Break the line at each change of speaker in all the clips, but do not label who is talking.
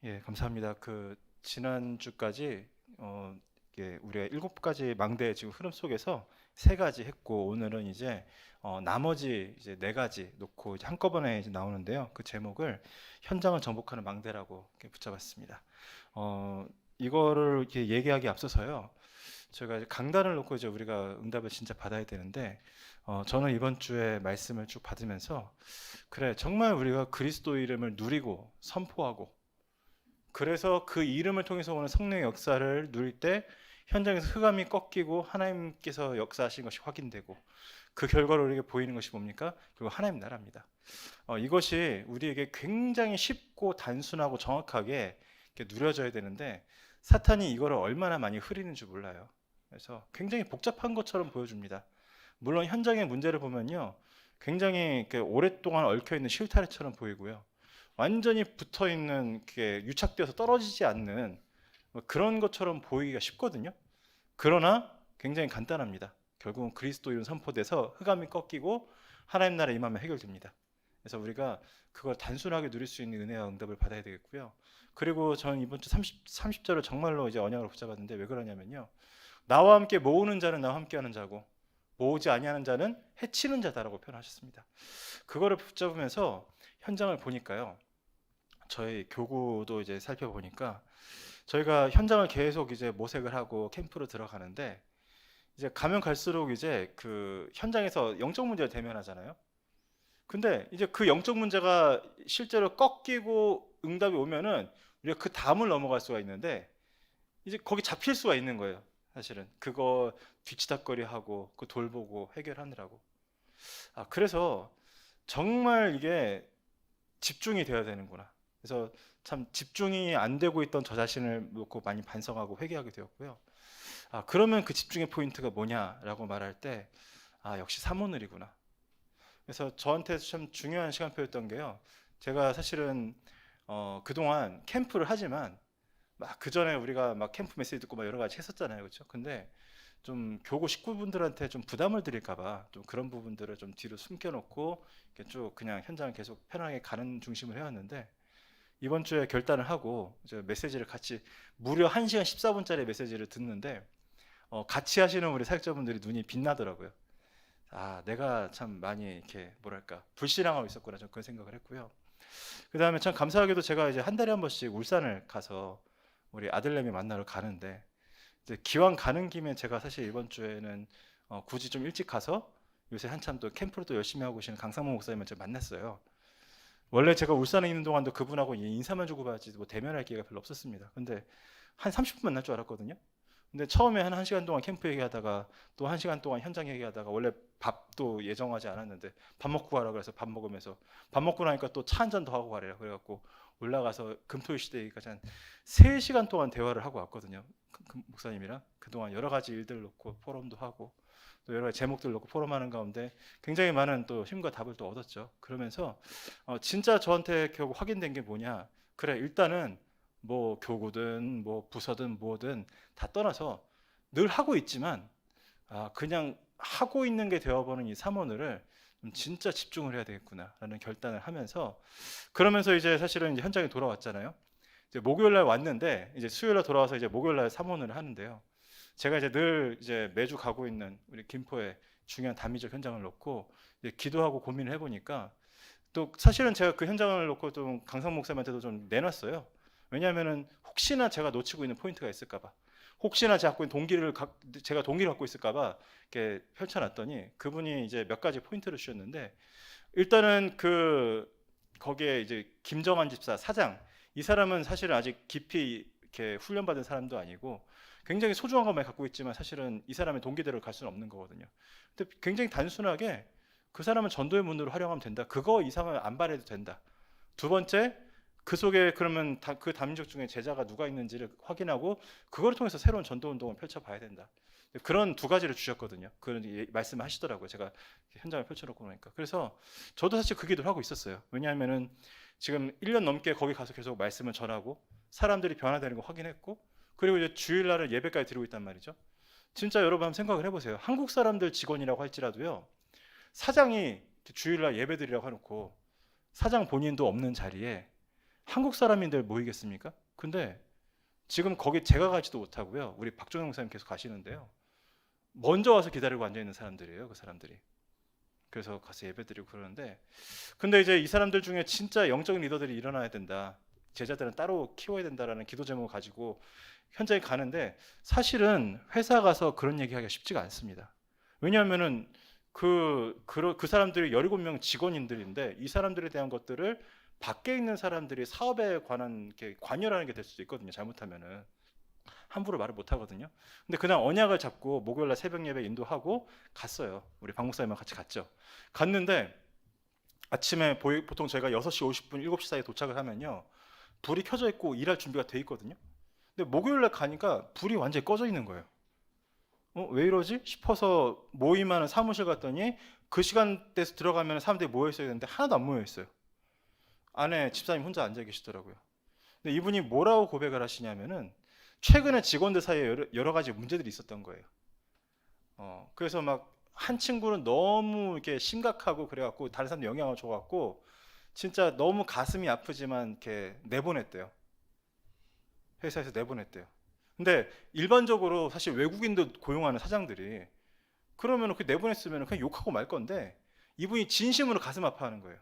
예, 감사합니다. 지난주까지 이게 우리가 7가지 망대의 지금 흐름 속에서 3가지 했고, 오늘은 이제 나머지 이제 4가지 놓고 이제 한꺼번에 이제 나오는데요. 그 제목을 현장을 정복하는 망대라고 이렇게 붙여봤습니다. 이거를 이렇게 얘기하기 앞서서요. 저희가 이제 강단을 놓고 이제 우리가 응답을 진짜 받아야 되는데, 저는 이번 주에 말씀을 쭉 받으면서, 그래, 정말 우리가 그리스도 이름을 누리고 선포하고, 그래서 그 이름을 통해서 오는 성령의 역사를 누릴 때 현장에서 흑암이 꺾이고 하나님께서 역사하신 것이 확인되고, 그 결과로 우리에게 보이는 것이 뭡니까? 그리고 하나님 나라입니다. 이것이 우리에게 굉장히 쉽고 단순하고 정확하게 이렇게 누려져야 되는데, 사탄이 이거를 얼마나 많이 흐리는 줄 몰라요. 그래서 굉장히 복잡한 것처럼 보여줍니다. 물론 현장의 문제를 보면요, 굉장히 이렇게 오랫동안 얽혀있는 실타래처럼 보이고요, 완전히 붙어 있는 게 유착되어서 떨어지지 않는 뭐 그런 것처럼 보이기가 쉽거든요. 그러나 굉장히 간단합니다. 결국은 그리스도인 선포돼서 흑암이 꺾이고 하나님 나라 임하면 해결됩니다. 그래서 우리가 그걸 단순하게 누릴 수 있는 은혜와 응답을 받아야 되겠고요. 그리고 저는 이번 주 30절을 정말로 이제 언약으로 붙잡았는데, 왜 그러냐면요, 나와 함께 모으는 자는 나와 함께하는 자고 모으지 아니하는 자는 해치는 자다라고 표현하셨습니다. 그거를 붙잡으면서 현장을 보니까요, 저희 교구도 이제 살펴보니까 저희가 현장을 계속 이제 모색을 하고 캠프로 들어가는데, 이제 가면 갈수록 이제 그 현장에서 영적 문제를 대면하잖아요. 근데 이제 그 영적 문제가 실제로 꺾이고 응답이 오면은 우리가 그 다음을 넘어갈 수가 있는데, 이제 거기 잡힐 수가 있는 거예요. 사실은 그거 뒤치다거리하고 그 돌보고 해결하느라고. 그래서 정말 이게 집중이 되어야 되는구나. 그래서 참 집중이 안 되고 있던 저 자신을 놓고 많이 반성하고 회개하게 되었고요. 그러면 그 집중의 포인트가 뭐냐라고 말할 때, 역시 사모늘이구나. 그래서 저한테 참 중요한 시간표였던 게요, 제가 사실은 그동안 캠프를 하지만 막 그 전에 우리가 막 캠프 메시지 듣고 막 여러 가지 했었잖아요, 그렇죠? 근데 좀 교구 식구분들한테 좀 부담을 드릴까봐 좀 그런 부분들을 좀 뒤로 숨겨놓고 이렇게 쭉 그냥 현장을 계속 편하게 가는 중심을 해왔는데, 이번 주에 결단을 하고 이제 메시지를 같이 무려 1시간 14분짜리 메시지를 듣는데, 같이 하시는 우리 사역자분들이 눈이 빛나더라고요. 내가 참 많이 이렇게 뭐랄까 불신앙하고 있었구나, 좀 그런 생각을 했고요. 그 다음에 참 감사하게도 제가 이제 한 달에 한 번씩 울산을 가서 우리 아들내미 만나러 가는데, 이제 기왕 가는 김에 제가 사실 이번 주에는 굳이 좀 일찍 가서 요새 한참 또 캠프를 또 열심히 하고 계시는 강상모 목사님을 좀 만났어요. 원래 제가 울산에 있는 동안도 그분하고 인사만 주고받지 뭐 대면할 기회가 별로 없었습니다. 근데 한 30분 만날 줄 알았거든요. 근데 처음에 한 1시간 동안 캠프 얘기하다가 또 1시간 동안 현장 얘기하다가, 원래 밥도 예정하지 않았는데 밥 먹고 가라 그래서 밥 먹으면서, 밥 먹고 나니까 또 차 한 잔 더 하고 가래요. 그래갖고 올라가서 금토일 시대까지 한 3시간 동안 대화를 하고 왔거든요. 그 목사님이랑 그동안 여러 가지 일들 놓고 포럼도 하고 또 여러 가지 제목들 놓고 포럼하는 가운데 굉장히 많은 또 힘과 답을 또 얻었죠. 그러면서 진짜 저한테 결국 확인된 게 뭐냐, 그래, 일단은 뭐 교구든 뭐 부서든 뭐든 다 떠나서 늘 하고 있지만, 그냥 하고 있는 게 되어버린 이 사모늘을 좀 진짜 집중을 해야 되겠구나라는 결단을 하면서, 그러면서 이제 사실은 이제 현장에 돌아왔잖아요. 이제 목요일 날 왔는데 이제 수요일 날 돌아와서 이제 목요일 날 사모늘을 하는데요. 제가 이제 늘 이제 매주 가고 있는 우리 김포의 중요한 단미적 현장을 놓고 이제 기도하고 고민을 해보니까, 또 사실은 제가 그 현장을 놓고 좀 강상 목사님한테도 좀 내놨어요. 왜냐하면은 혹시나 제가 놓치고 있는 포인트가 있을까봐, 혹시나 제가 동기를 갖고 있을까봐 이렇게 펼쳐놨더니, 그분이 이제 몇 가지 포인트를 주셨는데, 일단은 거기에 이제 김정환 집사 사장, 이 사람은 사실은 아직 깊이 이렇게 훈련받은 사람도 아니고 굉장히 소중한 것만 갖고 있지만, 사실은 이 사람의 동기대로 갈 수는 없는 거거든요. 근데 굉장히 단순하게 그 사람은 전도의 문으로 활용하면 된다. 그거 이상은 안 바래도 된다. 두 번째, 그 속에 그러면 그 다민족 중에 제자가 누가 있는지를 확인하고 그걸 통해서 새로운 전도 운동을 펼쳐봐야 된다. 그런 2가지를 주셨거든요. 그런 말씀을 하시더라고요. 제가 현장을 펼쳐놓고 보니까. 그래서 저도 사실 그 기도를 하고 있었어요. 왜냐하면은 지금 1년 넘게 거기 가서 계속 말씀을 전하고 사람들이 변화되는 거 확인했고, 그리고 이제 주일날을 예배까지 드리고 있단 말이죠. 진짜 여러분 한번 생각을 해보세요. 한국 사람들 직원이라고 할지라도요, 사장이 주일날 예배 드리라고 해놓고 사장 본인도 없는 자리에 한국 사람인들 모이겠습니까? 근데 지금 거기 제가 가지도 못하고요. 우리 박종영 목사님 계속 가시는데요. 먼저 와서 기다리고 앉아 있는 사람들이에요, 그 사람들이. 그래서 가서 예배드리고 그러는데, 근데 이제 이 사람들 중에 진짜 영적인 리더들이 일어나야 된다, 제자들은 따로 키워야 된다라는 기도 제목을 가지고 현장에 가는데, 사실은 회사 가서 그런 얘기하기가 쉽지가 않습니다. 왜냐하면은 그 사람들이 17명 직원인들인데, 이 사람들에 대한 것들을 밖에 있는 사람들이 사업에 관한 게 관여라는 게 될 수도 있거든요. 잘못하면은 함부로 말을 못 하거든요. 근데 그냥 언약을 잡고 목요일 날 새벽 예배 인도하고 갔어요. 우리 박 목사님과 같이 갔죠. 갔는데 아침에 보통 저희가 6시 50분, 7시 사이에 도착을 하면요, 불이 켜져 있고 일할 준비가 돼 있거든요. 근데 목요일 날 가니까 불이 완전히 꺼져 있는 거예요. 왜 이러지 싶어서 모임하는 사무실 갔더니 그 시간대에서 들어가면 사람들이 모여 있어야 되는데 하나도 안 모여 있어요. 안에 집사님 혼자 앉아 계시더라고요. 근데 이분이 뭐라고 고백을 하시냐면은 최근에 직원들 사이에 여러 가지 문제들이 있었던 거예요. 그래서 막 한 친구는 너무 이렇게 심각하고 그래갖고 다른 사람들 영향을 줘갖고 진짜 너무 가슴이 아프지만 이렇게 내보냈대요. 회사에서 내보냈대요. 근데 일반적으로 사실 외국인들 고용하는 사장들이 그러면 그 내보냈으면 그냥 욕하고 말 건데, 이분이 진심으로 가슴 아파하는 거예요.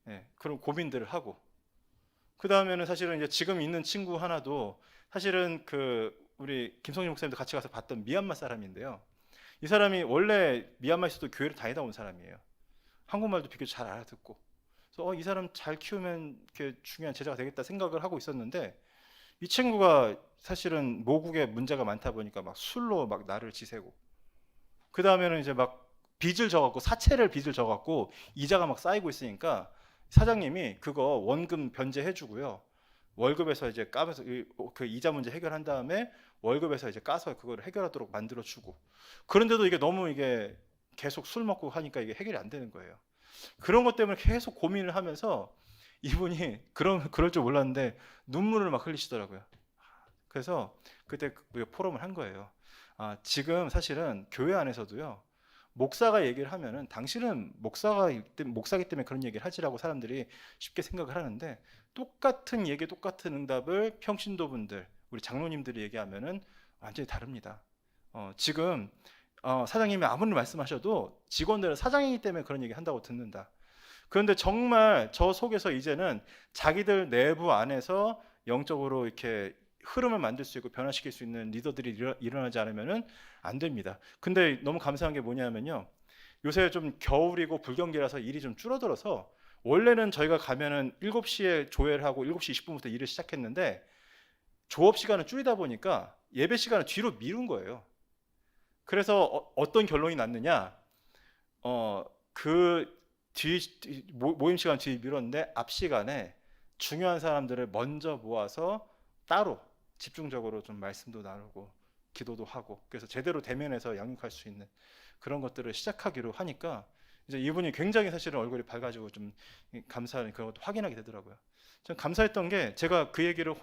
예, 그런 고민들을 하고. 그 다음에는 사실은 이제 지금 있는 친구 하나도 사실은 우리 김성진 목사님도 같이 가서 봤던 미얀마 사람인데요. 이 사람이 원래 미얀마에서도 교회를 다니다 온 사람이에요. 한국말도 비교적 잘 알아듣고. 그래서 이 사람 잘 키우면 이렇게 중요한 제자가 되겠다 생각을 하고 있었는데, 이 친구가 사실은 모국에 문제가 많다 보니까 막 술로 막 나를 지새고, 그 다음에는 이제 막 사채를 빚을 져갖고 이자가 막 쌓이고 있으니까 사장님이 그거 원금 변제해주고요, 월급에서 이제 까면서 그 이자 문제 해결한 다음에 월급에서 이제 까서 그걸 해결하도록 만들어주고. 그런데도 이게 너무 이게 계속 술 먹고 하니까 이게 해결이 안 되는 거예요. 그런 것 때문에 계속 고민을 하면서 이분이 그럴 줄 몰랐는데 눈물을 막 흘리시더라고요. 그래서 그때 포럼을 한 거예요. 지금 사실은 교회 안에서도요, 목사가 얘기를 하면은 당신은 목사기 때문에 그런 얘기를 하지라고 사람들이 쉽게 생각을 하는데, 똑같은 얘기, 똑같은 응답을 평신도분들, 우리 장로님들이 얘기하면은 완전히 다릅니다. 지금 사장님이 아무리 말씀하셔도 직원들은 사장이기 때문에 그런 얘기 한다고 듣는다. 그런데 정말 저 속에서 이제는 자기들 내부 안에서 영적으로 이렇게 흐름을 만들 수 있고 변화시킬 수 있는 리더들이 일어나지 않으면은 안 됩니다. 근데 너무 감사한 게 뭐냐면요, 요새 좀 겨울이고 불경기라서 일이 좀 줄어들어서, 원래는 저희가 가면은 7시에 조회를 하고 7시 20분부터 일을 시작했는데 조업 시간을 줄이다 보니까 예배 시간을 뒤로 미룬 거예요. 그래서 어떤 결론이 났느냐, 모임 시간 뒤에 미뤘는데 앞 시간에 중요한 사람들을 먼저 모아서 따로 집중적으로 좀 말씀도 나누고 기도도 하고, 그래서 제대로 대면해서 양육할 수 있는 그런 것들을 시작하기로 하니까 이제 이분이 굉장히 사실은 얼굴이 밝아지고 좀 감사한 그런 것도 확인하게 되더라고요. 전 감사했던 게, 제가 그 얘기를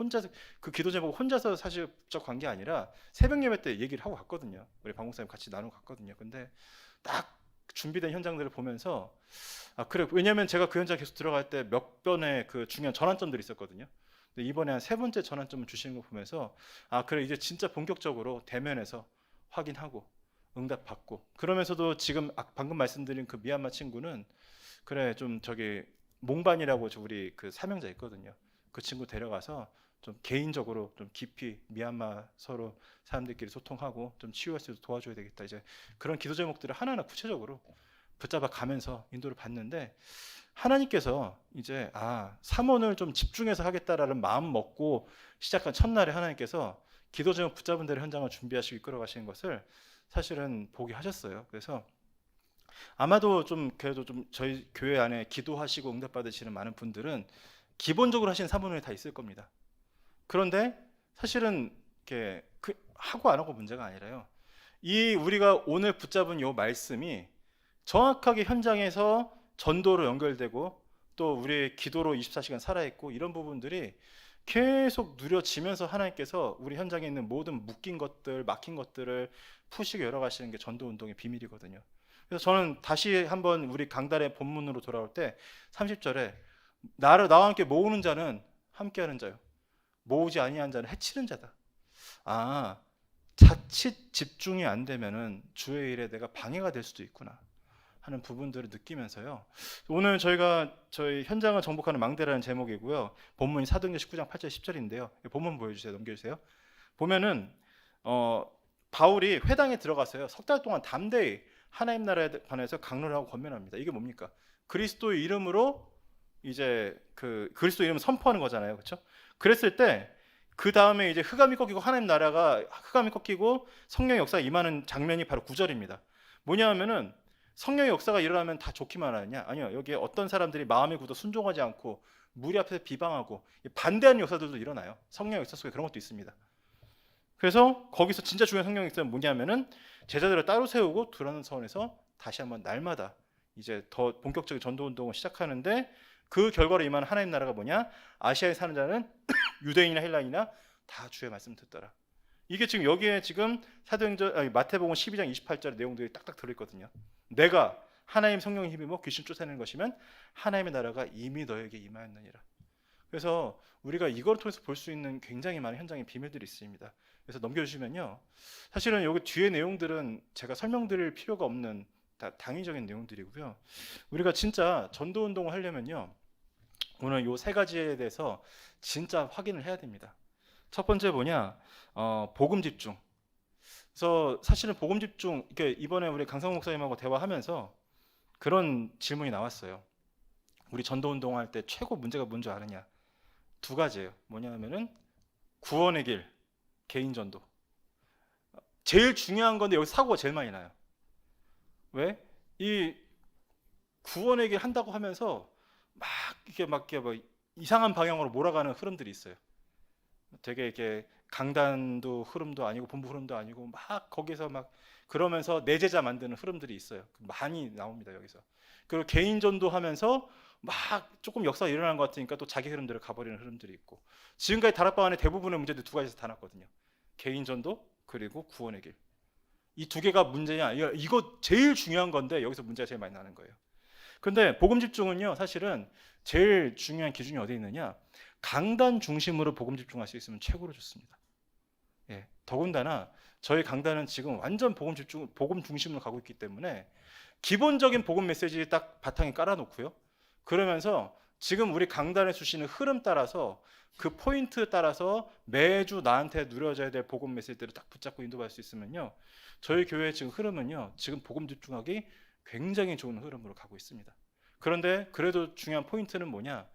그 기도 제목 혼자서 사실 간 게 아니라 새벽 예배 때 얘기를 하고 갔거든요. 우리 박 목사님 같이 나누고 갔거든요. 근데 딱 준비된 현장들을 보면서 그래, 왜냐면 제가 그 현장 계속 들어갈 때 몇 번의 그 중요한 전환점들이 있었거든요. 근데 이번에 한 3번째 전환점을 주시는 거 보면서 그래, 이제 진짜 본격적으로 대면에서 확인하고 응답받고, 그러면서도 지금 방금 말씀드린 그 미얀마 친구는 그래, 좀 저기 몽반이라고 우리 그 사명자 있거든요. 그 친구 데려가서 좀 개인적으로 좀 깊이 미얀마 서로 사람들끼리 소통하고 좀 치유할 수 있도록 도와줘야 되겠다. 이제 그런 기도 제목들을 하나하나 구체적으로 붙잡아 가면서 인도를 받는데, 하나님께서 이제 삼원을 좀 집중해서 하겠다라는 마음 먹고 시작한 첫날에 하나님께서 기도 제목 붙잡은 대로 현장을 준비하시고 이끌어 가시는 것을 사실은 보게 하셨어요. 그래서 아마도 좀 그래도 좀 저희 교회 안에 기도하시고 응답 받으시는 많은 분들은 기본적으로 하시는 사문이 다 있을 겁니다. 그런데 사실은 이렇게 하고 안 하고 문제가 아니라요, 이 우리가 오늘 붙잡은 요 말씀이 정확하게 현장에서 전도로 연결되고 또 우리의 기도로 24시간 살아있고, 이런 부분들이 계속 누려지면서 하나님께서 우리 현장에 있는 모든 묶인 것들, 막힌 것들을 푸시고 열어가시는 게 전도 운동의 비밀이거든요. 그래서 저는 다시 한번 우리 강단의 본문으로 돌아올 때 30절에 나와 함께 모으는 자는 함께하는 자요, 모으지 아니한 자는 해치는 자다. 아, 자칫 집중이 안 되면은 주의 일에 내가 방해가 될 수도 있구나 하는 부분들을 느끼면서요. 오늘 저희 현장을 정복하는 망대라는 제목이고요. 본문이 사도행전 19장 8절 10절인데요. 본문 보여주세요. 넘겨주세요. 보면은 바울이 회당에 들어가서요, 석 달 동안 담대히 하나님 나라에 관해서 강론을 하고 권면합니다. 이게 뭡니까? 그리스도의 이름으로 이제 그리스도 이름을 선포하는 거잖아요, 그렇죠? 그랬을 때 그 다음에 이제 흑암이 꺾이고 하나님 나라가 흑암이 꺾이고 성령의 역사가 임하는 장면이 바로 9절입니다. 뭐냐 하면은 성령의 역사가 일어나면 다 좋기만 하느냐? 아니요. 여기에 어떤 사람들이 마음이 굳어 순종하지 않고 무리 앞에서 비방하고 반대하는 역사들도 일어나요. 성령의 역사 속에 그런 것도 있습니다. 그래서 거기서 진짜 중요한 성령의 역사는 뭐냐면은 제자들을 따로 세우고 두라는 선에서 다시 한번 날마다 이제 더 본격적인 전도 운동을 시작하는데, 그 결과로 임하는 하나님 나라가 뭐냐? 아시아에 사는 자는 유대인이나 헬라인이나 다 주의 말씀을 듣더라. 이게 지금 여기에 지금 마태복음 12장 28절의 내용들이 딱딱 들어있거든요. 내가 하나님 성령의 힘이며 귀신 쫓아내는 것이면 하나님의 나라가 이미 너에게 임하였느니라. 그래서 우리가 이걸 통해서 볼 수 있는 굉장히 많은 현장의 비밀들이 있습니다. 그래서 넘겨주시면요, 사실은 여기 뒤에 내용들은 제가 설명드릴 필요가 없는 다 당위적인 내용들이고요. 우리가 진짜 전도 운동을 하려면요, 오늘 요 세 가지에 대해서 진짜 확인을 해야 됩니다. 첫 번째 뭐냐? 복음 집중. 그래서 사실은 복음 집중, 이렇게 이번에 우리 강성 목사님하고 대화하면서 그런 질문이 나왔어요. 우리 전도 운동할 때 최고 문제가 뭔지 아느냐? 두 가지예요. 뭐냐면은 구원의 길, 개인 전도. 제일 중요한 건데 여기 사고가 제일 많이 나요. 왜? 이 구원의 길 한다고 하면서 막 뭐 이상한 방향으로 몰아가는 흐름들이 있어요. 되게 이렇게 강단도 흐름도 아니고 본부 흐름도 아니고 막 거기서 막 그러면서 내 제자 만드는 흐름들이 있어요. 많이 나옵니다, 여기서. 그리고 개인 전도하면서 막 조금 역사가 일어나는 것 같으니까 또 자기 흐름대로 가버리는 흐름들이 있고, 지금까지 다락방 안에 대부분의 문제들 두 가지에서 다 났거든요. 개인 전도 그리고 구원의 길. 이 두 개가 문제냐? 이거 제일 중요한 건데 여기서 문제가 제일 많이 나는 거예요. 근데 복음 집중은요, 사실은 제일 중요한 기준이 어디에 있느냐? 강단 중심으로 복음 집중할 수 있으면 최고로 좋습니다. 예, 더군다나 저희 강단은 지금 완전 복음 중심으로 가고 있기 때문에 기본적인 복음 메시지 딱 바탕에 깔아놓고요. 그러면서 지금 우리 강단에 주시는 흐름 따라서 그 포인트 따라서 매주 나한테 누려져야 될 복음 메시지들을 딱 붙잡고 인도할 수 있으면요, 저희 교회의 지금 흐름은요, 지금 복음 집중하기 굉장히 좋은 흐름으로 가고 있습니다. 그런데 그래도 중요한 포인트는 뭐냐?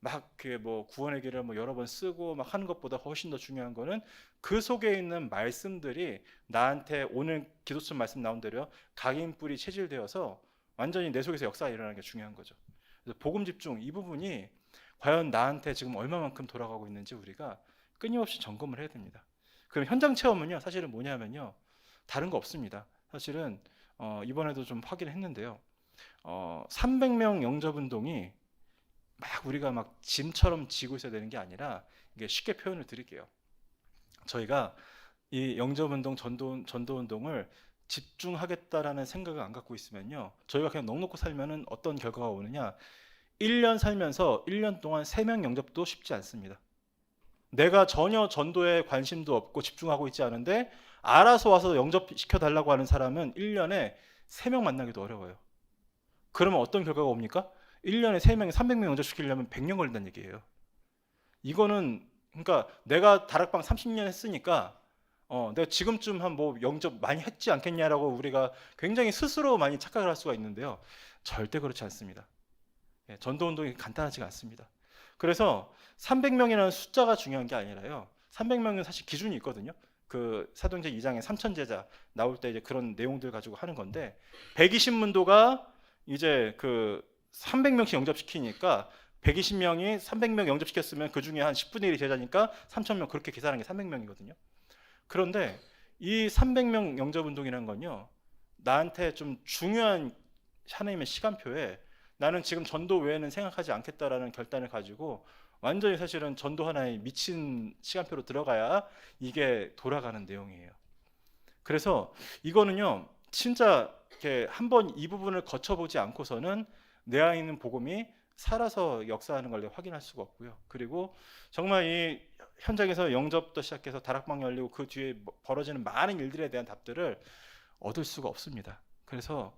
막 뭐 구원의 길을 뭐 여러 번 쓰고 막 하는 것보다 훨씬 더 중요한 거는 그 속에 있는 말씀들이 나한테 오늘 기도처 말씀 나온 대로 각인뿌리 체질되어서 완전히 내 속에서 역사가 일어나는 게 중요한 거죠. 그래서 복음 집중 이 부분이 과연 나한테 지금 얼마만큼 돌아가고 있는지 우리가 끊임없이 점검을 해야 됩니다. 그럼 현장 체험은요, 사실은 뭐냐면요, 다른 거 없습니다. 사실은 이번에도 좀 확인을 했는데요, 300명 영접 운동이 막 우리가 막 짐처럼 지고 있어야 되는 게 아니라, 이게 쉽게 표현을 드릴게요. 저희가 이 영접 운동, 전도 운동을 집중하겠다라는 생각을 안 갖고 있으면요, 저희가 그냥 넋놓고 살면은 어떤 결과가 오느냐? 1년 살면서 1년 동안 3명 영접도 쉽지 않습니다. 내가 전혀 전도에 관심도 없고 집중하고 있지 않은데 알아서 와서 영접시켜 달라고 하는 사람은 1년에 3명 만나기도 어려워요. 그러면 어떤 결과가 옵니까? 1년에 3명, 300명 영접시키려면 100년 걸린다는 얘기예요. 이거는 그러니까 내가 다락방 30년 했으니까 내가 지금쯤 한 뭐 영접 많이 했지 않겠냐라고 우리가 굉장히 스스로 많이 착각을 할 수가 있는데요, 절대 그렇지 않습니다. 전도 운동이 간단하지가 않습니다. 그래서 300명이라는 숫자가 중요한 게 아니라요, 300명은 사실 기준이 있거든요. 그 사도행전 2장에 3천 제자 나올 때 이제 그런 내용들 가지고 하는 건데, 120문도가 이제 그 300명씩 영접시키니까 120명이 300명 영접시켰으면 그 중에 한 10분의 1이 제자니까 3,000명, 그렇게 계산한 게 300명이거든요. 그런데 이 300명 영접 운동이라는 건요, 나한테 좀 중요한 하나님의 시간표에 나는 지금 전도 외에는 생각하지 않겠다라는 결단을 가지고 완전히 사실은 전도 하나에 미친 시간표로 들어가야 이게 돌아가는 내용이에요. 그래서 이거는요, 진짜 이렇게 한번 이 부분을 거쳐보지 않고서는 내 안에 있는 복음이 살아서 역사하는 걸 내가 확인할 수가 없고요. 그리고 정말 이 현장에서 영접부터 시작해서 다락방 열리고 그 뒤에 벌어지는 많은 일들에 대한 답들을 얻을 수가 없습니다. 그래서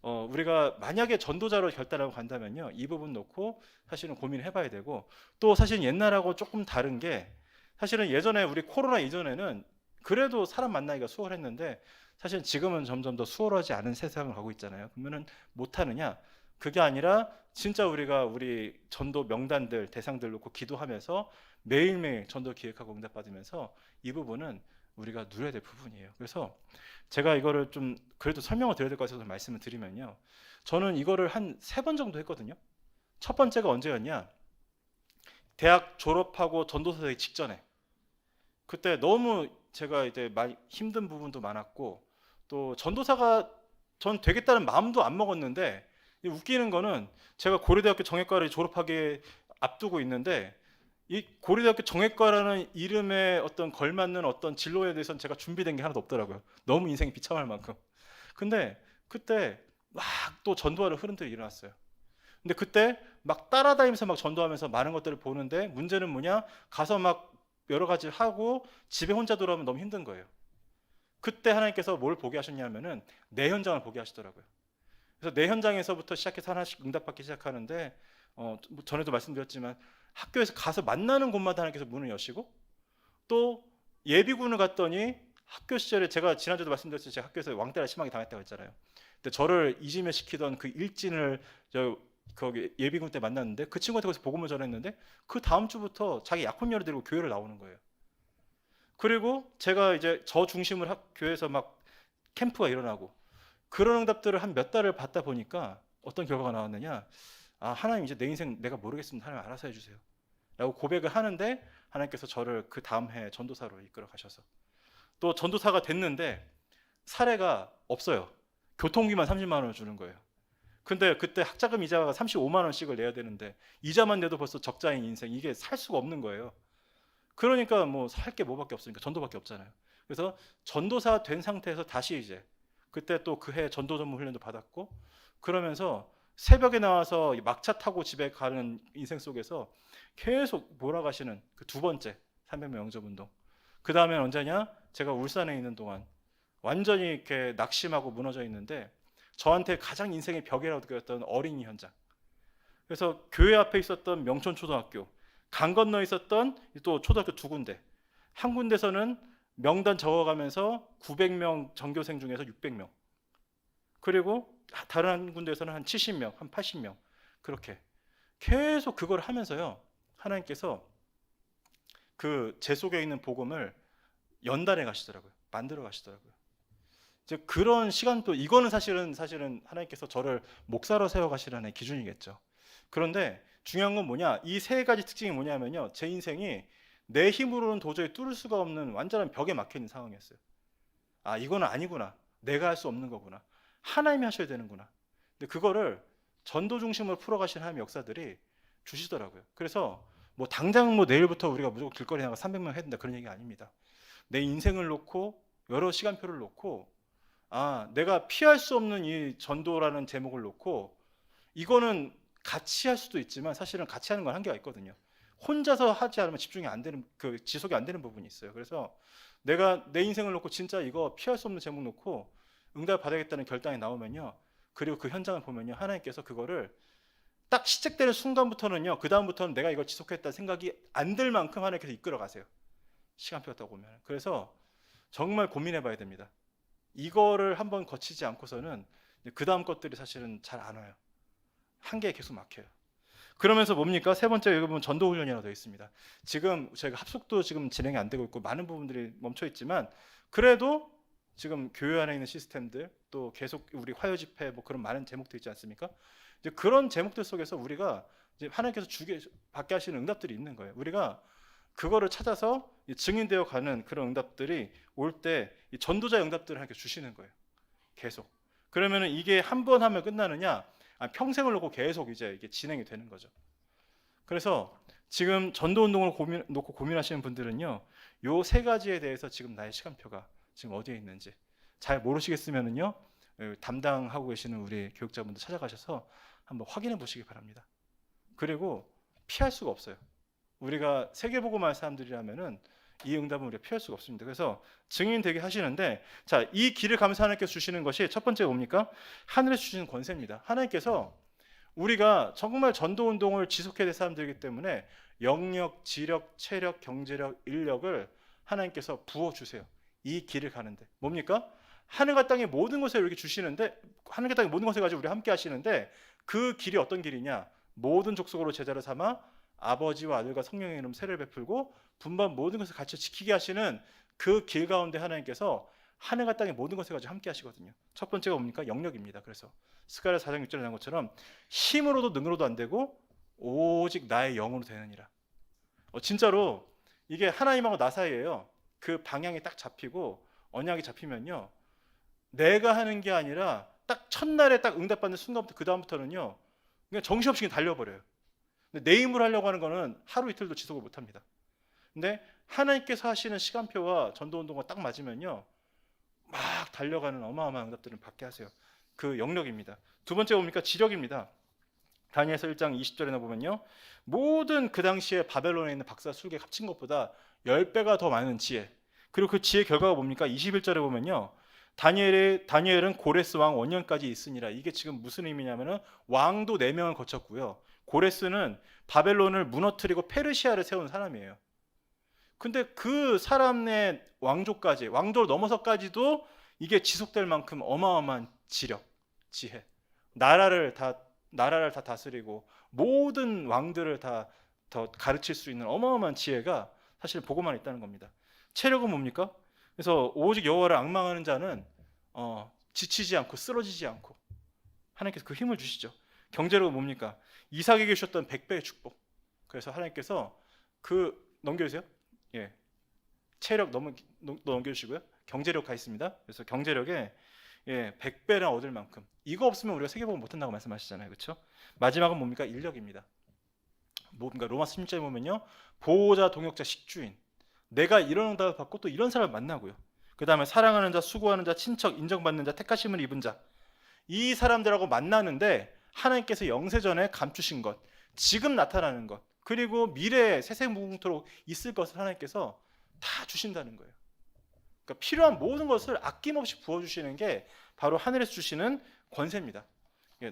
우리가 만약에 전도자로 결단하고 간다면요, 이 부분 놓고 사실은 고민을 해봐야 되고, 또 사실 옛날하고 조금 다른 게, 사실은 예전에 우리 코로나 이전에는 그래도 사람 만나기가 수월했는데 사실 지금은 점점 더 수월하지 않은 세상을 가고 있잖아요. 그러면은 못하느냐? 그게 아니라 진짜 우리가 우리 전도 명단들 대상들 놓고 기도하면서 매일매일 전도 기획하고 응답받으면서 이 부분은 우리가 누려야 될 부분이에요. 그래서 제가 이거를 좀 그래도 설명을 드려야 될 것 같아서 말씀을 드리면요, 저는 이거를 한 3번 정도 했거든요. 첫 번째가 언제였냐? 대학 졸업하고 전도사 되기 직전에, 그때 너무 제가 이제 많이 힘든 부분도 많았고, 또 전도사가 전 되겠다는 마음도 안 먹었는데, 웃기는 거는 제가 고려대학교 정외과를 졸업하게 앞두고 있는데 이 고려대학교 정외과라는 이름에 어떤 걸맞는 어떤 진로에 대해서는 제가 준비된 게 하나도 없더라고요. 너무 인생이 비참할 만큼. 근데 그때 막 또 전도하는 흐름들이 일어났어요. 근데 그때 막 따라다니면서 막 전도하면서 많은 것들을 보는데, 문제는 뭐냐? 가서 막 여러 가지 하고 집에 혼자 돌아오면 너무 힘든 거예요. 그때 하나님께서 뭘 보게 하셨냐면은 내 현장을 보게 하시더라고요. 그래서 내 현장에서부터 시작해서 하나씩 응답받기 시작하는데, 전에도 말씀드렸지만 학교에서 가서 만나는 곳마다 하나님께서 문을 여시고, 또 예비군을 갔더니 학교 시절에 제가 지난주에도 말씀드렸듯이 제가 학교에서 왕따를 심하게 당했다고 했잖아요. 근데 저를 이짐에 시키던 그 일진을 저 거기 예비군 때 만났는데, 그 친구한테 거기서 복음을 전했는데 그 다음 주부터 자기 약혼녀를 데리고 교회를 나오는 거예요. 그리고 제가 이제 저 중심을 교회에서 막 캠프가 일어나고, 그런 응답들을 한 몇 달을 받다 보니까 어떤 결과가 나왔느냐? 아, 하나님 이제 내 인생 내가 모르겠습니다. 하나님 알아서 해주세요. 라고 고백을 하는데, 하나님께서 저를 그 다음 해 전도사로 이끌어 가셔서 또 전도사가 됐는데 사례가 없어요. 교통비만 30만 원을 주는 거예요. 근데 그때 학자금 이자가 35만 원씩을 내야 되는데 이자만 내도 벌써 적자인 인생, 이게 살 수가 없는 거예요. 그러니까 뭐 살 게 뭐밖에 없으니까 전도밖에 없잖아요. 그래서 전도사 된 상태에서 다시 이제 그때 또 그 해 전도 전문 훈련도 받았고, 그러면서 새벽에 나와서 막차 타고 집에 가는 인생 속에서 계속 몰아가시는 그 두 번째 300명 영접 운동. 그 다음엔 언제냐? 제가 울산에 있는 동안 완전히 이렇게 낙심하고 무너져 있는데 저한테 가장 인생의 벽이라고 느꼈던 어린이 현장. 그래서 교회 앞에 있었던 명촌초등학교, 강 건너 있었던 또 초등학교 2군데, 한 군데서는 명단 적어가면서 900명 전교생 중에서 600명, 그리고 다른 한 군데에서는 한 70명, 한 80명, 그렇게 계속 그걸 하면서요, 하나님께서 그 제 속에 있는 복음을 연단해 가시더라고요. 만들어 가시더라고요. 이제 그런 시간도, 이거는 사실은 하나님께서 저를 목사로 세워 가시라는 기준이겠죠. 그런데 중요한 건 뭐냐? 이 3가지 특징이 뭐냐면요, 제 인생이 내 힘으로는 도저히 뚫을 수가 없는 완전한 벽에 막혀 있는 상황이었어요. 아, 이거는 아니구나. 내가 할 수 없는 거구나. 하나님이 하셔야 되는구나. 근데 그거를 전도 중심으로 풀어가신 하나님의 역사들이 주시더라고요. 그래서 뭐 당장 뭐 내일부터 우리가 무조건 길거리 나가 300명 해야 된다, 그런 얘기 아닙니다. 내 인생을 놓고 여러 시간표를 놓고, 아, 내가 피할 수 없는 이 전도라는 제목을 놓고, 이거는 같이 할 수도 있지만 사실은 같이 하는 건 한계가 있거든요. 혼자서 하지 않으면 집중이 안 되는, 그 지속이 안 되는 부분이 있어요. 그래서 내가 내 인생을 놓고 진짜 이거 피할 수 없는 제목 놓고 응답을 받아야겠다는 결단이 나오면요, 그리고 그 현장을 보면요, 하나님께서 그거를 딱 시작되는 순간부터는요, 그 다음부터는 내가 이걸 지속했다는 생각이 안 들 만큼 하나님께서 이끌어 가세요. 시간표가 딱 오면. 그래서 정말 고민해 봐야 됩니다. 이거를 한번 거치지 않고서는 그 다음 것들이 사실은 잘 안 와요. 한계에 계속 막혀요. 그러면서 뭡니까? 3번째 여기 보면 전도 훈련이라고 되어 있습니다. 지금 저희가 합숙도 지금 진행이 안 되고 있고 많은 부분들이 멈춰 있지만, 그래도 지금 교회 안에 있는 시스템들, 또 계속 우리 화요 집회 뭐 그런 많은 제목들 있지 않습니까? 이제 그런 제목들 속에서 우리가 이제 하나님께서 받게 하시는 응답들이 있는 거예요. 우리가 그거를 찾아서 증인되어 가는 그런 응답들이 올 때 전도자의 응답들을 하나님께서 주시는 거예요. 계속. 그러면은 이게 한 번 하면 끝나느냐? 평생을 놓고 계속 이제 이게 진행이 되는 거죠. 그래서 지금 전도 운동을 놓고 고민하시는 분들은요, 요 3가지에 대해서 지금 나의 시간표가 지금 어디에 있는지 잘 그리고 피할 수가 없어요. 우리가 세계복음할 사람들이라면은 이 응답은 우리가 피할 수가 없습니다. 그래서 증인 되게 하시는데, 자, 이 길을 가면서 하나님께서 주시는 것이 첫 번째 뭡니까? 하늘에서 주시는 권세입니다. 하나님께서 우리가 정말 전도 운동을 지속해야 될 사람들이기 때문에 영력, 지력, 체력, 경제력, 인력을 하나님께서 부어 주세요. 이 길을 가는데 뭡니까? 하늘과 땅의 모든 것을 이렇게 주시는데, 하늘과 땅의 모든 것을 가지고 우리 함께 하시는데, 그 길이 어떤 길이냐? 모든 족속으로 제자를 삼아 아버지와 아들과 성령의 이름 세례를 베풀고 분반 모든 것을 같이 지키게 하시는 그 길 가운데 하나님께서 하늘과 땅의 모든 것을 가지고 함께 하시거든요. 첫 번째가 뭡니까? 영력입니다. 그래서 스가랴 4장 6절에 나온 것처럼 힘으로도 능으로도 안 되고 오직 나의 영으로 되느니라. 진짜로 이게 하나님하고 나 사이에요. 그 방향이 딱 잡히고 언약이 잡히면요, 내가 하는 게 아니라 딱 첫날에 딱 응답받는 순간부터 그 다음부터는요, 그냥 정신없이 그냥 달려버려요. 근데 내 힘으로 하려고 하는 거는 하루 이틀도 지속을 못합니다. 근데 하나님께서 하시는 시간표와 전도운동과 딱 맞으면요, 막 달려가는 어마어마한 응답들을 받게 하세요. 그 영력입니다. 두 번째 뭡니까? 지력입니다. 다니엘서 1장 20절에 보면요, 모든 그 당시에 바벨론에 있는 박사 술객 합친 것보다 10배가 더 많은 지혜, 그리고 그 지혜 결과가 뭡니까? 21절에 보면요, 다니엘은 고레스 왕 원년까지 있으니라. 이게 지금 무슨 의미냐면은 왕도 4명을 거쳤고요, 고레스는 바벨론을 무너뜨리고 페르시아를 세운 사람이에요. 근데 그 사람의 왕조를 넘어서까지도 이게 지속될 만큼 어마어마한 지력, 지혜, 나라를 다 다스리고 모든 왕들을 다 더 가르칠 수 있는 어마어마한 지혜가 사실 보고만 있다는 겁니다. 체력은 뭡니까? 그래서 오직 여호와를 앙망하는 자는 지치지 않고 쓰러지지 않고 하나님께서 그 힘을 주시죠. 경제력은 뭡니까? 이삭에게 주셨던 100배의 축복. 그래서 하나님께서 넘겨주세요. 예, 체력 넘겨주시고요. 경제력 가 있습니다. 그래서 경제력에 100배나 얻을 만큼, 이거 없으면 우리가 세계복음 못한다고 말씀하시잖아요, 그렇죠? 마지막은 뭡니까? 인력입니다. 뭡니까? 로마서 16장에 보면요, 보호자, 동역자, 식주인, 내가 이런 응답을 받고 또 이런 사람을 만나고요. 그 다음에 사랑하는 자, 수고하는 자, 친척, 인정받는 자, 택하심을 입은 자, 이 사람들하고 만나는데 하나님께서 영세전에 감추신 것, 지금 나타나는 것, 그리고 미래에 세세무궁토록 있을 것을 하나님께서 다 주신다는 거예요. 그러니까 필요한 모든 것을 아낌없이 부어주시는 게 바로 하늘에서 주시는 권세입니다.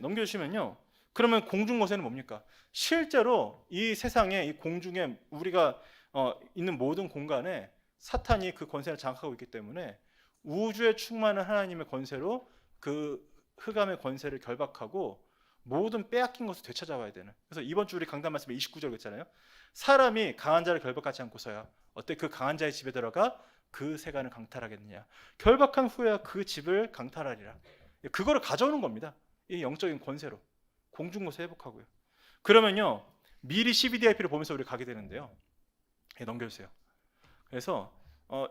넘겨주시면요, 그러면 공중권세는 뭡니까? 실제로 이 세상에, 이 공중에, 우리가 있는 모든 공간에 사탄이 그 권세를 장악하고 있기 때문에 우주에 충만한 하나님의 권세로 그 흑암의 권세를 결박하고 모든 빼앗긴 것을 되찾아와야 되는. 그래서 이번 주 우리 강단 말씀에 29절 그랬잖아요. 사람이 강한 자를 결박하지 않고서야 어때 그 강한 자의 집에 들어가 그 세간을 강탈하겠느냐. 결박한 후에야 그 집을 강탈하리라. 그거를 가져오는 겁니다. 이 영적인 권세로 공중권세 회복하고요. 그러면요, 미리 CBDIP를 보면서 우리 가게 되는데요. 넘겨주세요. 그래서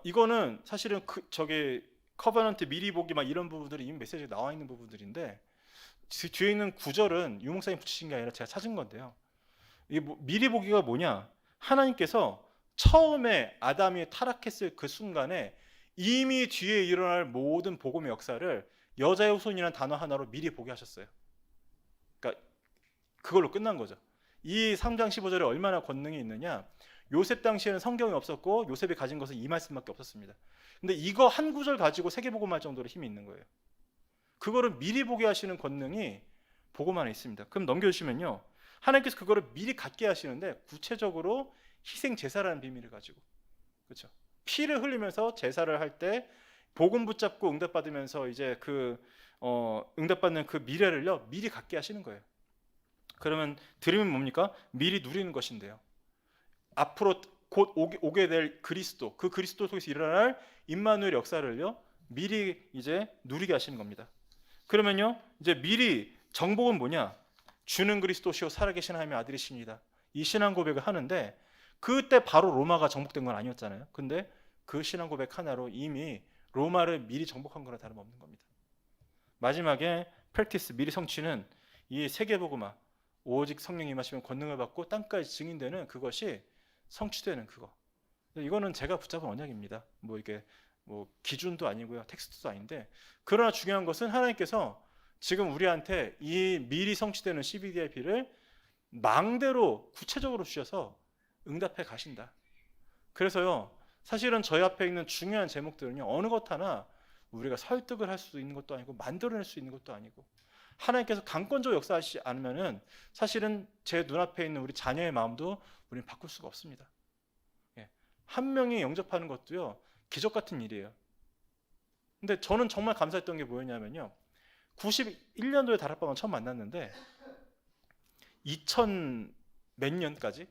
이거는 사실은 저기 커버넌트 미리 보기 막 이런 부분들이 이미 메시지가 나와 있는 부분들인데, 뒤에 있는 구절은 유목사님 붙이신 게 아니라 제가 찾은 건데요. 이 미리 보기가 뭐냐? 하나님께서 처음에 아담이 타락했을 그 순간에 이미 뒤에 일어날 모든 복음의 역사를 여자의 후손이라는 단어 하나로 미리 보게 하셨어요. 그러니까 그걸로 끝난 거죠. 이 3장 15절에 얼마나 권능이 있느냐? 요셉 당시에는 성경이 없었고 요셉이 가진 것은 이 말씀밖에 없었습니다. 근데 이거 한 구절 가지고 세계복음할 정도로 힘이 있는 거예요. 그거를 미리 보게 하시는 권능이 복음 안에 있습니다. 그럼 넘겨주시면요, 하나님께서 그거를 미리 갖게 하시는데 구체적으로 희생 제사라는 비밀을 가지고, 그렇죠? 피를 흘리면서 제사를 할 때 복음 붙잡고 응답받으면서 이제 응답받는 그 미래를요 미리 갖게 하시는 거예요. 그러면 드림은 뭡니까? 미리 누리는 것인데요. 앞으로 곧 오게 될 그리스도, 그 그리스도 속에서 일어날 임마누엘 역사를요 미리 이제 누리게 하시는 겁니다. 그러면요, 이제 미리 정복은 뭐냐? 주는 그리스도시요 살아계신 하나님의 아들이십니다. 이 신앙 고백을 하는데 그때 바로 로마가 정복된 건 아니었잖아요. 근데 그 신앙 고백 하나로 이미 로마를 미리 정복한 거나 다름없는 겁니다. 마지막에 프랙티스, 미리 성취는 이 세계복음화, 오직 성령이 임하시면 권능을 받고 땅까지 증인되는 그것이 성취되는 그거. 이거는 제가 붙잡은 언약입니다. 이게 기준도 아니고요, 텍스트도 아닌데, 그러나 중요한 것은 하나님께서 지금 우리한테 이 미리 성취되는 CBDIP를 망대로 구체적으로 주셔서 응답해 가신다. 그래서요, 사실은 저희 앞에 있는 중요한 제목들은요, 어느 것 하나 우리가 설득을 할 수 있는 것도 아니고 만들어낼 수 있는 것도 아니고, 하나님께서 강권적으로 역사하시지 않으면은 사실은 제 눈앞에 있는 우리 자녀의 마음도 우리는 바꿀 수가 없습니다. 예. 한 명이 영접하는 것도요, 기적 같은 일이에요. 근데 저는 정말 감사했던 게 뭐였냐면요, 91년도에 다락방을 처음 만났는데 2000 몇 년까지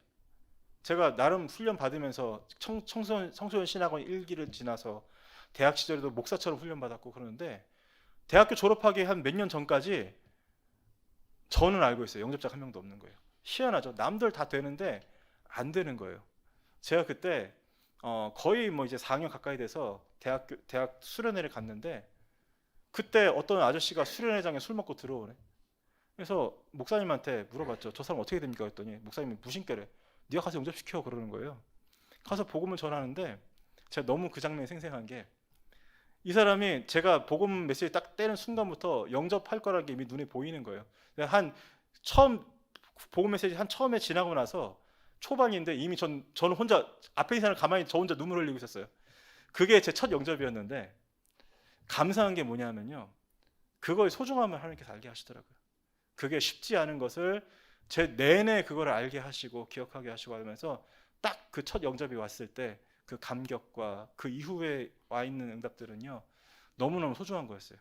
제가 나름 훈련 받으면서 청소년 신학원 1기를 지나서 대학 시절에도 목사처럼 훈련 받았고 그러는데, 대학교 졸업하기 한 몇 년 전까지 저는 알고 있어요. 영접자가 한 명도 없는 거예요. 희한하죠. 남들 다 되는데 안 되는 거예요. 제가 그때 거의 뭐 이제 4학년 가까이 돼서 대학 수련회를 갔는데, 그때 어떤 아저씨가 수련회장에 술 먹고 들어오네. 그래서 목사님한테 물어봤죠. 저 사람 어떻게 됩니까? 했더니 목사님이 무신께래. 네가 가서 영접시켜 그러는 거예요. 가서 복음을 전하는데, 제가 너무 그 장면이 생생한 게, 이 사람이 제가 복음 메시지 딱 떼는 순간부터 영접할 거라는 게 이미 눈에 보이는 거예요. 한 처음 복음 메시지 한 처음에 지나고 나서 초반인데 이미 저는 혼자 앞에 있는 사람 가만히 저 혼자 눈물 흘리고 있었어요. 그게 제 첫 영접이었는데, 감사한 게 뭐냐면요, 그거의 소중함을 하나님께서 알게 하시더라고요. 그게 쉽지 않은 것을 제 내내 그걸 알게 하시고 기억하게 하시고 하면서 딱 그 첫 영접이 왔을 때 그 감격과 그 이후에 와 있는 응답들은요, 너무너무 소중한 거였어요.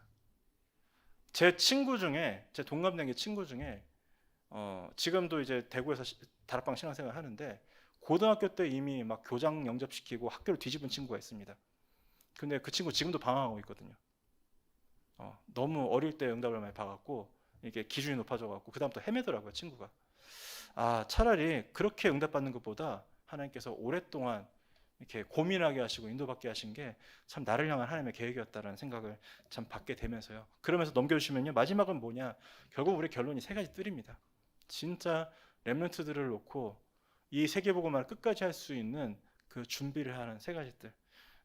제 친구 중에, 제 동갑내기 친구 중에 지금도 이제 대구에서 다락방 신앙생활 하는데, 고등학교 때 이미 막 교장 영접시키고 학교를 뒤집은 친구가 있습니다. 근데 그 친구 지금도 방황하고 있거든요. 너무 어릴 때 응답을 많이 받았고 이게 기준이 높아져갖고 그 다음부터 헤매더라고요, 친구가. 아, 차라리 그렇게 응답받는 것보다 하나님께서 오랫동안 이렇게 고민하게 하시고 인도받게 하신 게 참 나를 향한 하나님의 계획이었다라는 생각을 참 받게 되면서요. 그러면서 넘겨주시면요, 마지막은 뭐냐, 결국 우리 결론이 세 가지 뜰입니다. 진짜 렘넌트들을 놓고 이 세계복음을 끝까지 할 수 있는 그 준비를 하는 세 가지 뜰.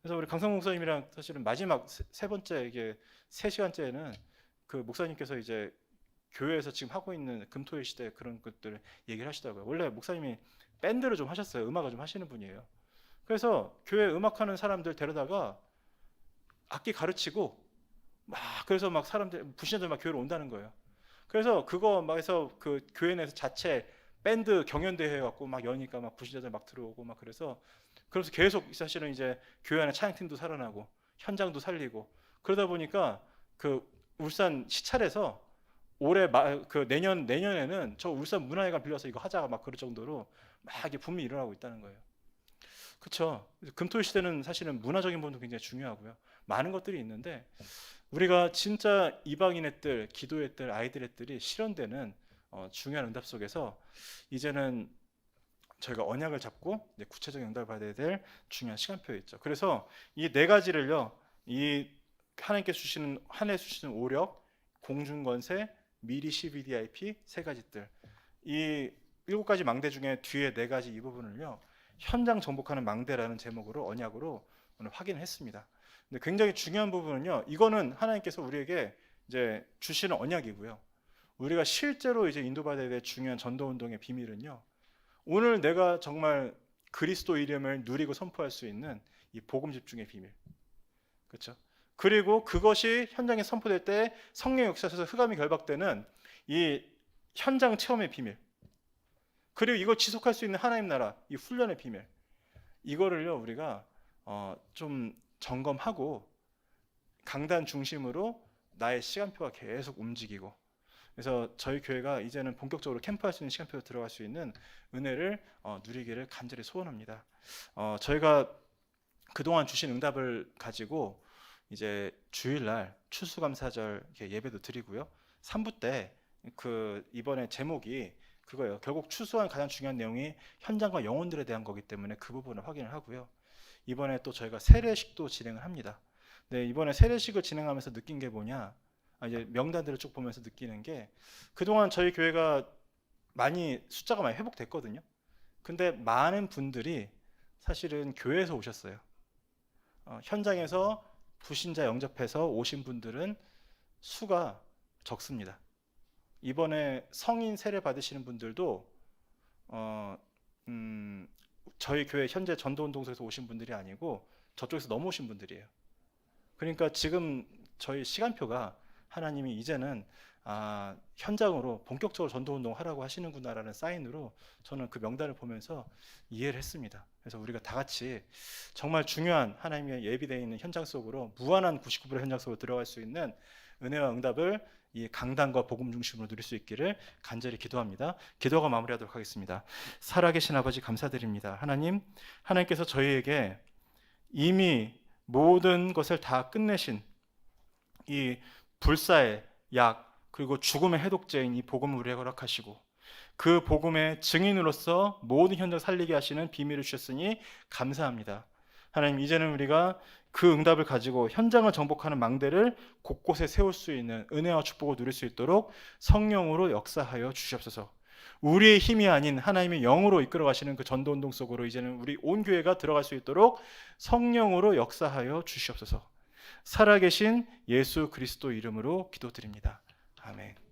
그래서 우리 강성 목사님이랑 사실은 마지막 세 번째, 이게 3시간째는 그 목사님께서 이제 교회에서 지금 하고 있는 금토일 시대 그런 것들을 얘기를 하시더라고요. 원래 목사님이 밴드를 좀 하셨어요. 음악을 좀 하시는 분이에요. 그래서 교회 음악하는 사람들 데려다가 악기 가르치고 막, 그래서 막 사람들 부신자들 막 교회로 온다는 거예요. 그래서 그거 막 해서 그 교회 내에서 자체 밴드 경연대회 해갖고 막 여니까 막 부신자들 막 들어오고 막, 그래서 계속 사실은 이제 교회 안에 찬양팀도 살아나고 현장도 살리고, 그러다 보니까 그 울산 시찰에서 그 내년에는 저 울산 문화회관 빌려서 이거 하자 막 그럴 정도로 막 이게 붐이 일어나고 있다는 거예요. 그렇죠. 금토일 시대는 사실은 문화적인 부분도 굉장히 중요하고요. 많은 것들이 있는데, 우리가 진짜 이방인의 뜰, 기도의 뜰, 아이들의 뜰이 실현되는 중요한 응답 속에서 이제는 저희가 언약을 잡고 이제 구체적인 응답을 받아야 될 중요한 시간표에 있죠. 그래서 이 네 가지를요, 이 하나님께서 주시는 한 해 주시는 오력, 공중권세, 미리 CVDIP 세 가지 뜰, 이 7가지 망대 중에 뒤에 4가지 이 부분을요, 현장 정복하는 망대라는 제목으로 언약으로 오늘 확인했습니다. 근데 굉장히 중요한 부분은요, 이거는 하나님께서 우리에게 이제 주시는 언약이고요. 우리가 실제로 이제 인도받아야 될 중요한 전도 운동의 비밀은요, 오늘 내가 정말 그리스도 이름을 누리고 선포할 수 있는 이 복음 집중의 비밀, 그렇죠? 그리고 그것이 현장에 선포될 때 성령 역사에서 흑암이 결박되는 이 현장 체험의 비밀, 그리고 이걸 지속할 수 있는 하나님 나라 이 훈련의 비밀, 이거를요 우리가 좀 점검하고 강단 중심으로 나의 시간표가 계속 움직이고, 그래서 저희 교회가 이제는 본격적으로 캠프할 수 있는 시간표로 들어갈 수 있는 은혜를 누리기를 간절히 소원합니다. 저희가 그동안 주신 응답을 가지고 이제 주일날 추수감사절 예배도 드리고요. 3부 때 그 이번에 제목이 그거예요. 결국 추수한 가장 중요한 내용이 현장과 영혼들에 대한 거기 때문에 그 부분을 확인을 하고요. 이번에 또 저희가 세례식도 진행을 합니다. 네, 이번에 세례식을 진행하면서 느낀 게 뭐냐, 이제 명단들을 쭉 보면서 느끼는 게, 그동안 저희 교회가 숫자가 많이 회복됐거든요. 근데 많은 분들이 사실은 교회에서 오셨어요. 현장에서 부신자 영접해서 오신 분들은 수가 적습니다. 이번에 성인 세례 받으시는 분들도 어, 저희 교회 현재 전도운동소에서 오신 분들이 아니고 저쪽에서 넘어오신 분들이에요. 그러니까 지금 저희 시간표가 하나님이 이제는 현장으로 본격적으로 전도운동 하라고 하시는구나라는 사인으로 저는 그 명단을 보면서 이해를 했습니다. 그래서 우리가 다 같이 정말 중요한 하나님의 예비되어 있는 현장 속으로 무한한 99%의 현장 속으로 들어갈 수 있는 은혜와 응답을 이 강단과 복음 중심으로 누릴 수 있기를 간절히 기도합니다. 기도가 마무리하도록 하겠습니다. 살아계신 아버지 감사드립니다. 하나님께서 저희에게 이미 모든 것을 다 끝내신 이 불사의 약 그리고 죽음의 해독제인 이 복음을 우리에게 허락하시고 그 복음의 증인으로서 모든 현장 살리게 하시는 비밀을 주셨으니 감사합니다. 하나님, 이제는 우리가 그 응답을 가지고 현장을 정복하는 망대를 곳곳에 세울 수 있는 은혜와 축복을 누릴 수 있도록 성령으로 역사하여 주시옵소서. 우리의 힘이 아닌 하나님의 영으로 이끌어 가시는 그 전도운동 속으로 이제는 우리 온 교회가 들어갈 수 있도록 성령으로 역사하여 주시옵소서. 살아계신 예수 그리스도 이름으로 기도드립니다. 아멘.